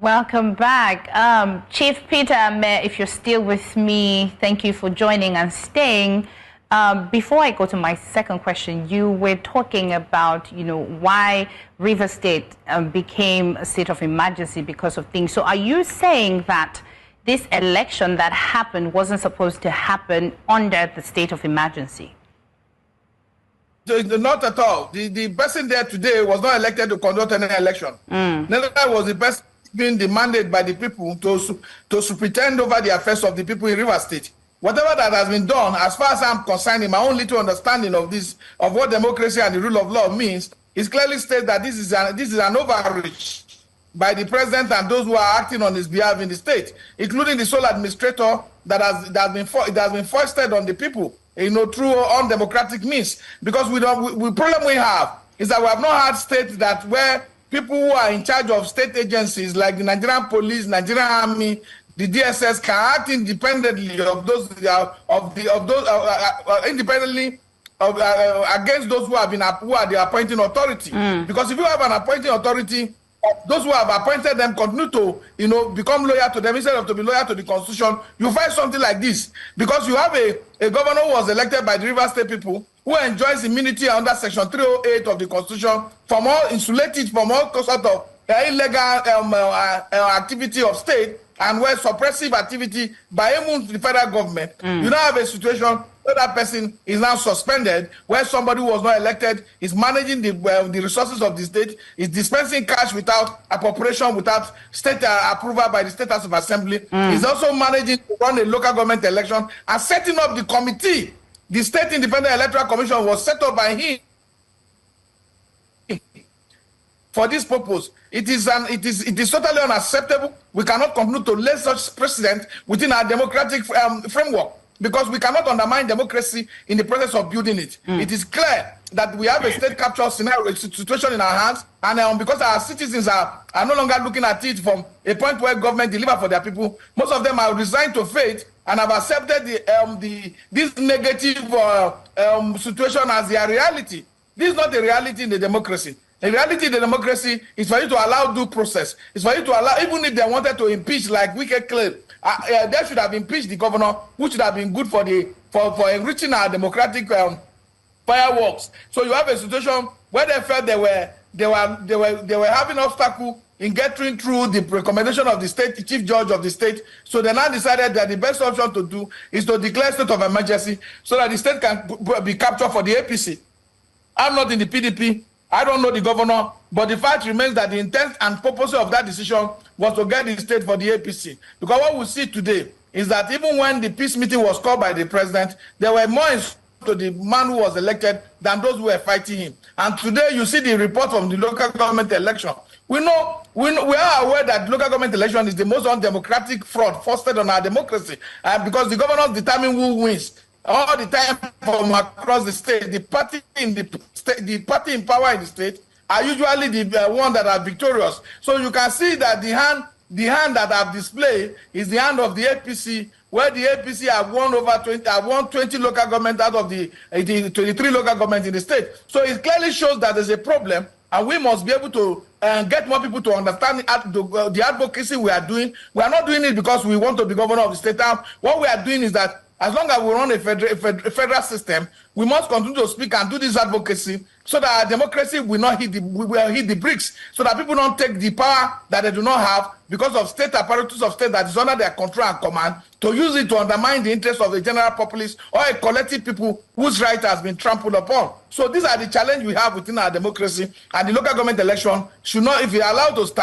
Welcome back. Chief Peter Ameh, if you're still with me, thank you for joining and staying. Before I go to my second question, you were talking about, why Rivers State became a state of emergency because of things. So are you saying that this election that happened wasn't supposed to happen under the state of emergency? Not at all. The person there today was not elected to conduct any election. Neither was the person being demanded by the people to superintend over the affairs of the people in Rivers State. Whatever that has been done, as far as I'm concerned, in my own little understanding of this, of what democracy and the rule of law means, is clearly states that this is an overreach by the president and those who are acting on his behalf in the state, including the sole administrator that has been foisted on the people, through undemocratic means. Because the problem we have is that we have not had states that where people who are in charge of state agencies like the Nigerian police, Nigerian army, the DSS can act independently of those against those who are the appointing authority. Because if you have an appointing authority, those who have appointed them continue to become loyal to them instead of to be loyal to the constitution, you find something like this. Because you have a governor who was elected by the Rivers State people who enjoys immunity under section 308 of the constitution from all insulated from all sort of illegal activity of state and where suppressive activity by even the federal government. You now have a situation where that person is now suspended, where somebody who was not elected is managing the resources of the state, is dispensing cash without appropriation, without state approval by the State House of Assembly, is also managing to run a local government election and setting up the committee. The State Independent Electoral Commission was set up by him for this purpose. It is totally unacceptable. We cannot continue to lay such precedent within our democratic framework, because we cannot undermine democracy in the process of building it. It is clear that we have a state capture scenario situation in our hands, and because our citizens are no longer looking at it from a point where government deliver for their people, most of them are resigned to fate and have accepted this negative situation as their reality. This is not a reality in the democracy. The reality in the democracy is for you to allow due process. It's for you to allow, even if they wanted to impeach, like Wike claimed, they should have impeached the governor, which would have been good for enriching our democratic fireworks. So you have a situation where they felt they were having obstacle in getting through the recommendation of the state, the chief judge of the state. So they now decided that the best option to do is to declare state of emergency so that the state can be captured for the APC. I'm not in the PDP. I don't know the governor, but the fact remains that the intent and purpose of that decision was to get the state for the APC. Because what we see today is that even when the peace meeting was called by the president, there were more to the man who was elected than those who were fighting him. And today you see the report from the local government election. We are aware that local government election is the most undemocratic fraud fostered on our democracy, because the governors determine who wins. All the time from across the state, the party in power in the state are usually the one that are victorious. So you can see that the hand that I've displayed is the hand of the APC, where the APC have won 20 local government out of the 23 local governments in the state. So it clearly shows that there's a problem, and we must be able to get more people to understand the advocacy we are doing. We are not doing it because we want to be governor of the state. What we are doing is that as long as we run a federal system, we must continue to speak and do this advocacy so that our democracy will not hit the bricks, so that people don't take the power that they do not have because of state apparatus of state that is under their control and command, to use it to undermine the interests of the general populace or a collective people whose right has been trampled upon. So these are the challenges we have within our democracy, and the local government election should not, if we are allowed to start,